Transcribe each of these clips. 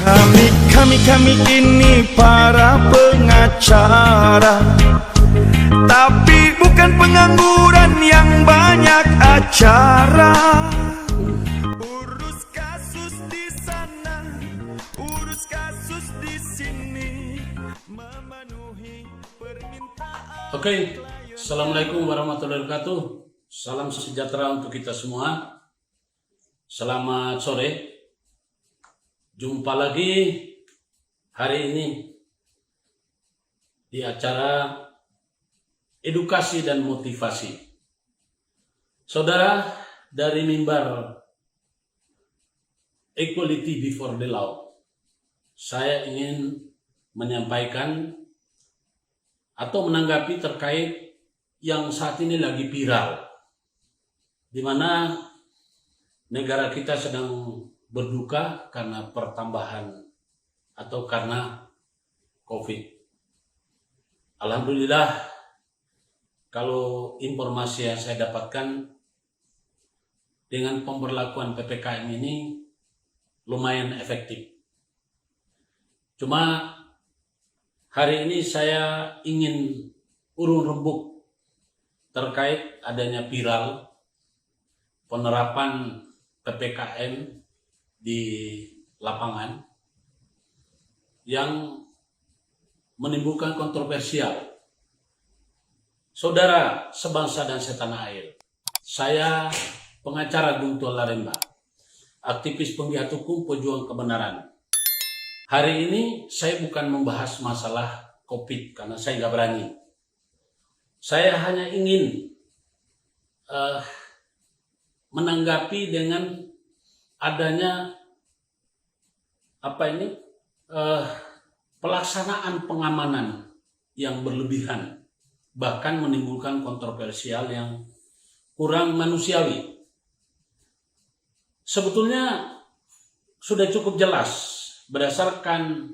Kami ini para pengacara, tapi bukan pengangguran yang banyak acara. Urus kasus di sana, urus kasus di sini, memenuhi permintaan. Oke, Assalamualaikum warahmatullahi wabarakatuh. Salam sejahtera untuk kita semua. Selamat sore. Jumpa lagi hari ini di acara edukasi dan motivasi. Saudara, dari mimbar Equality Before the Law, saya ingin menyampaikan atau menanggapi terkait yang saat ini lagi viral, di mana negara kita sedang berduka karena pertambahan atau karena COVID. Alhamdulillah, kalau informasi yang saya dapatkan dengan pemberlakuan PPKM ini lumayan efektif. Cuma hari ini saya ingin urun rembuk terkait adanya viral penerapan PPKM di lapangan yang menimbulkan kontroversial. Saudara sebangsa dan setanah air, saya pengacara Guntur Laremba, aktivis penggiat hukum pejuang kebenaran. Hari ini saya bukan membahas masalah COVID karena saya nggak berani. Saya hanya ingin menanggapi dengan adanya pelaksanaan pengamanan yang berlebihan, bahkan menimbulkan kontroversial yang kurang manusiawi. Sebetulnya sudah cukup jelas berdasarkan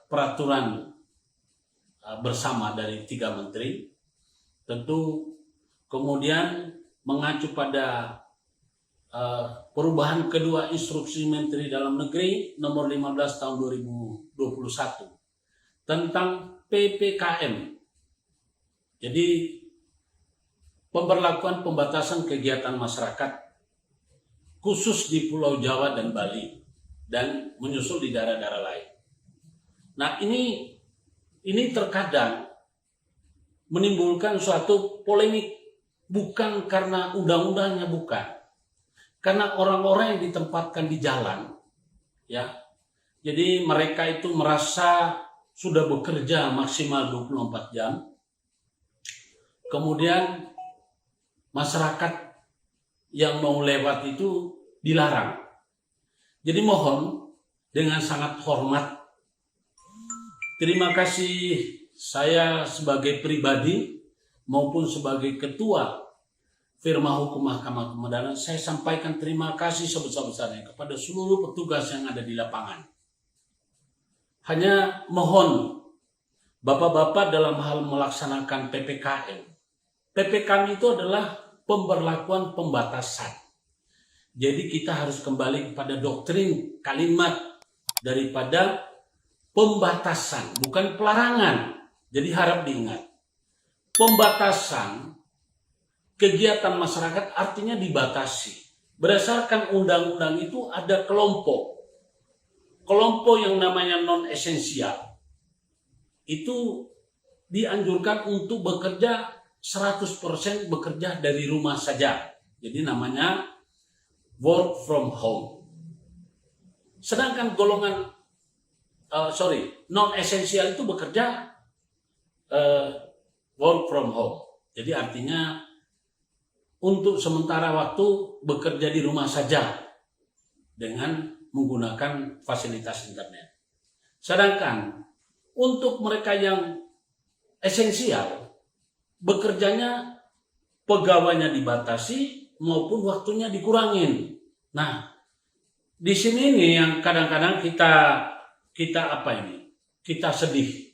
peraturan bersama dari 3 menteri, tentu kemudian mengacu pada perubahan kedua instruksi Menteri Dalam Negeri nomor 15 tahun 2021 tentang PPKM. Jadi pemberlakuan pembatasan kegiatan masyarakat khusus di Pulau Jawa dan Bali dan menyusul di daerah-daerah lain. Nah, ini terkadang menimbulkan suatu polemik, bukan karena undang-undangnya, bukan. Karena orang-orang yang ditempatkan di jalan, ya, jadi mereka itu merasa sudah bekerja maksimal 24 jam. Kemudian masyarakat yang mau lewat itu dilarang. Jadi mohon dengan sangat hormat, terima kasih saya sebagai pribadi maupun sebagai ketua Firma Hukum Mahkamah Kebenaran, saya sampaikan terima kasih sebesar-besarnya kepada seluruh petugas yang ada di lapangan. Hanya mohon Bapak-bapak dalam hal melaksanakan PPKM. PPKM itu adalah pemberlakuan pembatasan. Jadi kita harus kembali kepada doktrin kalimat daripada pembatasan, bukan pelarangan. Jadi harap diingat, pembatasan kegiatan masyarakat artinya dibatasi. Berdasarkan undang-undang itu ada kelompok yang namanya non-esensial. Itu dianjurkan untuk bekerja 100% bekerja dari rumah saja. Jadi namanya work from home. Sedangkan golongan non-esensial itu bekerja work from home. Jadi artinya untuk sementara waktu bekerja di rumah saja dengan menggunakan fasilitas internet. Sedangkan untuk mereka yang esensial, bekerjanya pegawainya dibatasi maupun waktunya dikurangin. Nah, di sini nih yang kadang-kadang kita sedih.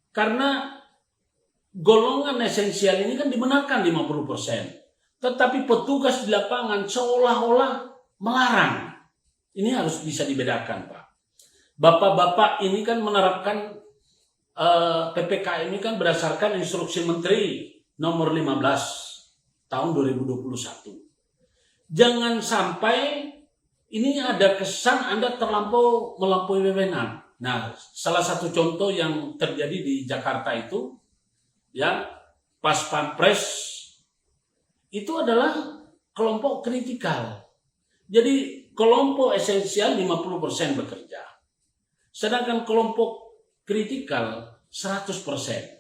Karena golongan esensial ini kan dibenarkan 50%. Tetapi petugas di lapangan seolah-olah melarang. Ini harus bisa dibedakan, Pak. Bapak-bapak ini kan menerapkan PPKM ini kan berdasarkan instruksi Menteri nomor 15 tahun 2021. Jangan sampai ini ada kesan Anda melampaui wewenang. Nah, salah satu contoh yang terjadi di Jakarta itu, ya, Pas Pampres itu adalah kelompok kritikal. Jadi kelompok esensial 50% bekerja. Sedangkan kelompok kritikal 100%.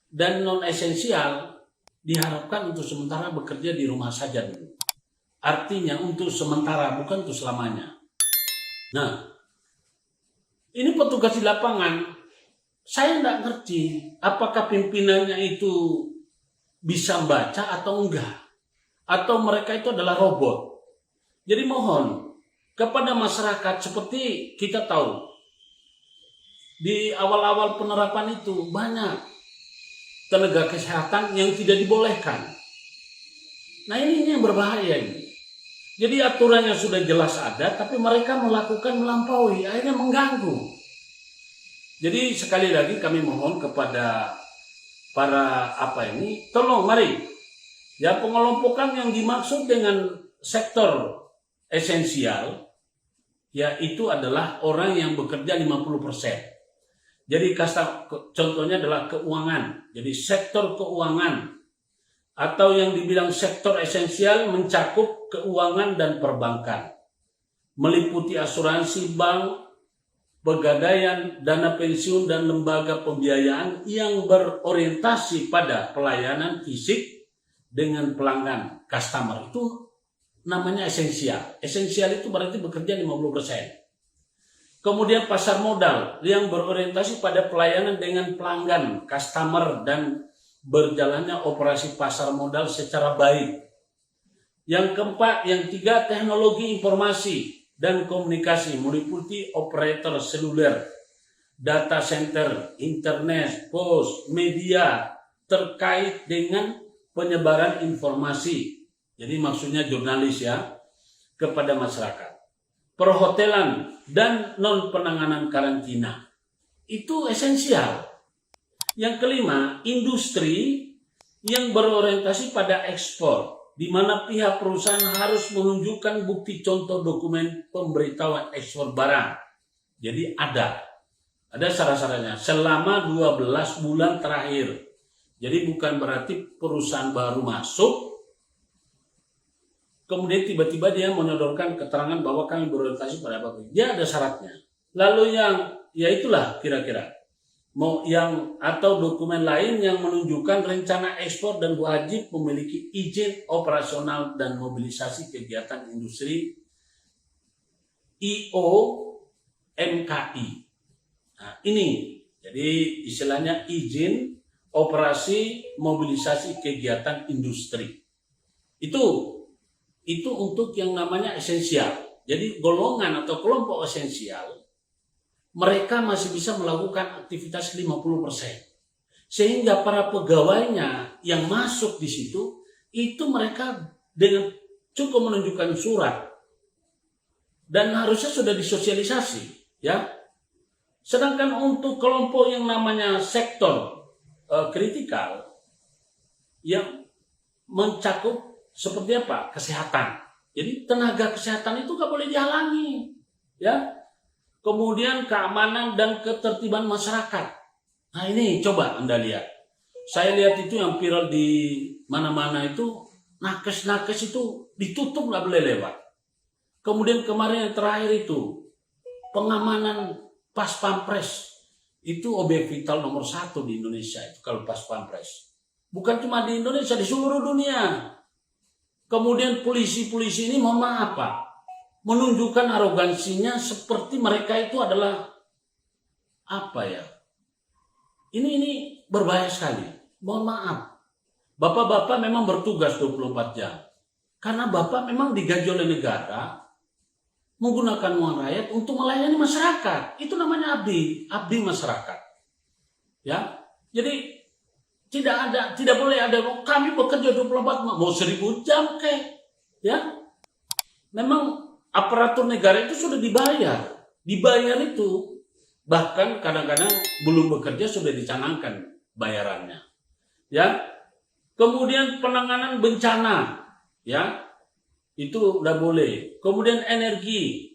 Dan non esensial diharapkan untuk sementara bekerja di rumah saja dulu. Artinya untuk sementara, bukan untuk selamanya. Nah, ini petugas di lapangan, saya tidak ngerti apakah pimpinannya itu bisa baca atau enggak. Atau mereka itu adalah robot. Jadi mohon kepada masyarakat, seperti kita tahu, di awal-awal penerapan itu banyak tenaga kesehatan yang tidak dibolehkan. Nah ini yang berbahaya ini. Jadi aturannya sudah jelas ada, tapi mereka melakukan melampaui, akhirnya mengganggu. Jadi sekali lagi kami mohon kepada para tolong mari. Ya, pengelompokan yang dimaksud dengan sektor esensial, ya itu adalah orang yang bekerja 50%. Jadi contohnya adalah keuangan. Jadi sektor keuangan atau yang dibilang sektor esensial mencakup keuangan dan perbankan. Meliputi asuransi bank, pegadaian, dana pensiun, dan lembaga pembiayaan yang berorientasi pada pelayanan fisik dengan pelanggan, customer. Itu namanya esensial. Esensial itu berarti bekerja 50%. Kemudian pasar modal yang berorientasi pada pelayanan dengan pelanggan, customer, dan berjalannya operasi pasar modal secara baik. Yang keempat, yang tiga, teknologi informasi dan komunikasi meliputi operator seluler, data center, internet, pos, media terkait dengan penyebaran informasi. Jadi maksudnya jurnalis ya, kepada masyarakat. Perhotelan dan non penanganan karantina. Itu esensial. Yang kelima, industri yang berorientasi pada ekspor, di mana pihak perusahaan harus menunjukkan bukti contoh dokumen pemberitahuan ekspor barang. Jadi ada syarat-syaratnya selama 12 bulan terakhir. Jadi bukan berarti perusahaan baru masuk, kemudian tiba-tiba dia menyodorkan keterangan bahwa kami berorientasi pada apa. Dia ada syaratnya. Lalu ya itulah kira-kira. Atau dokumen lain yang menunjukkan rencana ekspor dan wajib memiliki izin operasional dan mobilisasi kegiatan industri IOMKI. Nah, ini jadi istilahnya izin operasi mobilisasi kegiatan industri. Itu untuk yang namanya esensial. Jadi golongan atau kelompok esensial, mereka masih bisa melakukan aktivitas 50%. Sehingga para pegawainya yang masuk di situ, itu mereka dengan cukup menunjukkan surat. Dan harusnya sudah disosialisasi. Ya. Sedangkan untuk kelompok yang namanya sektor kritikal, yang mencakup seperti apa? Kesehatan. Jadi tenaga kesehatan itu nggak boleh dihalangi. Ya. Kemudian keamanan dan ketertiban masyarakat. Nah ini coba Anda lihat. Saya lihat itu yang viral di mana-mana itu, nakes-nakes itu ditutup nggak boleh lewat. Kemudian kemarin yang terakhir itu, pengamanan Pas Pampres. Itu objek vital nomor 1 di Indonesia itu kalau Pas Pampres. Bukan cuma di Indonesia, di seluruh dunia. Kemudian polisi-polisi ini mohon maaf Pak, menunjukkan arogansinya seperti mereka itu adalah ini berbahaya sekali. Mohon maaf. Bapak-bapak memang bertugas 24 jam. Karena bapak memang digaji oleh negara menggunakan uang rakyat untuk melayani masyarakat. Itu namanya abdi masyarakat. Ya. Jadi tidak boleh ada kami bekerja 24 jam, mau 1000 jam kek. Ya. Memang aparatur negara itu sudah dibayar itu, bahkan kadang-kadang belum bekerja sudah dicanangkan bayarannya, ya. Kemudian penanganan bencana, ya, itu udah boleh. Kemudian energi,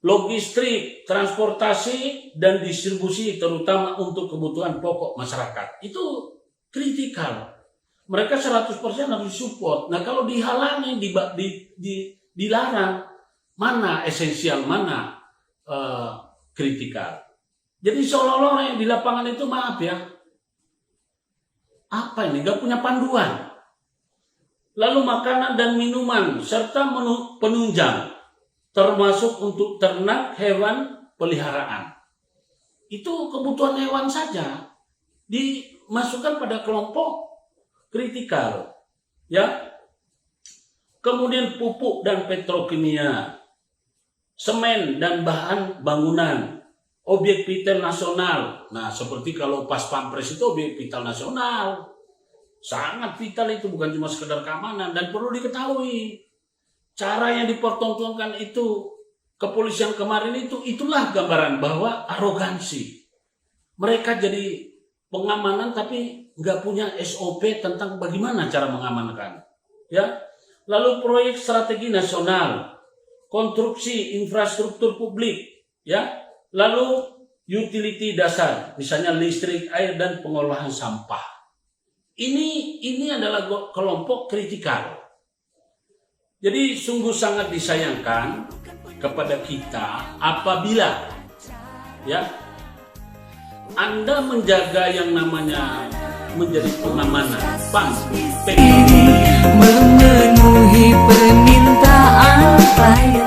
logistik, transportasi, dan distribusi terutama untuk kebutuhan pokok masyarakat. Itu kritikal. Mereka 100% harus support. Nah, kalau dihalangi, dilarang, mana esensial, mana kritikal. Jadi seolah-olah orang yang di lapangan itu, maaf ya, apa ini? Gak punya panduan. Lalu makanan dan minuman serta menu penunjang, termasuk untuk ternak, hewan peliharaan. Itu kebutuhan hewan saja dimasukkan pada kelompok kritikal, ya. Kemudian pupuk dan petrokimia, semen dan bahan bangunan, objek vital nasional. Nah, seperti kalau pas Pampres itu objek vital nasional, sangat vital itu, bukan cuma sekedar keamanan. Dan perlu diketahui, cara yang dipertontonkan itu kepolisian kemarin itulah gambaran bahwa arogansi. Mereka jadi pengamanan tapi nggak punya SOP tentang bagaimana cara mengamankan, ya. Lalu proyek strategi nasional, konstruksi infrastruktur publik, ya. Lalu utility dasar, misalnya listrik, air, dan pengolahan sampah. Ini adalah kelompok kritikal. Jadi sungguh sangat disayangkan kepada kita apabila, ya, Anda menjaga yang namanya menjadi pengamanan memenuhi permintaan saya.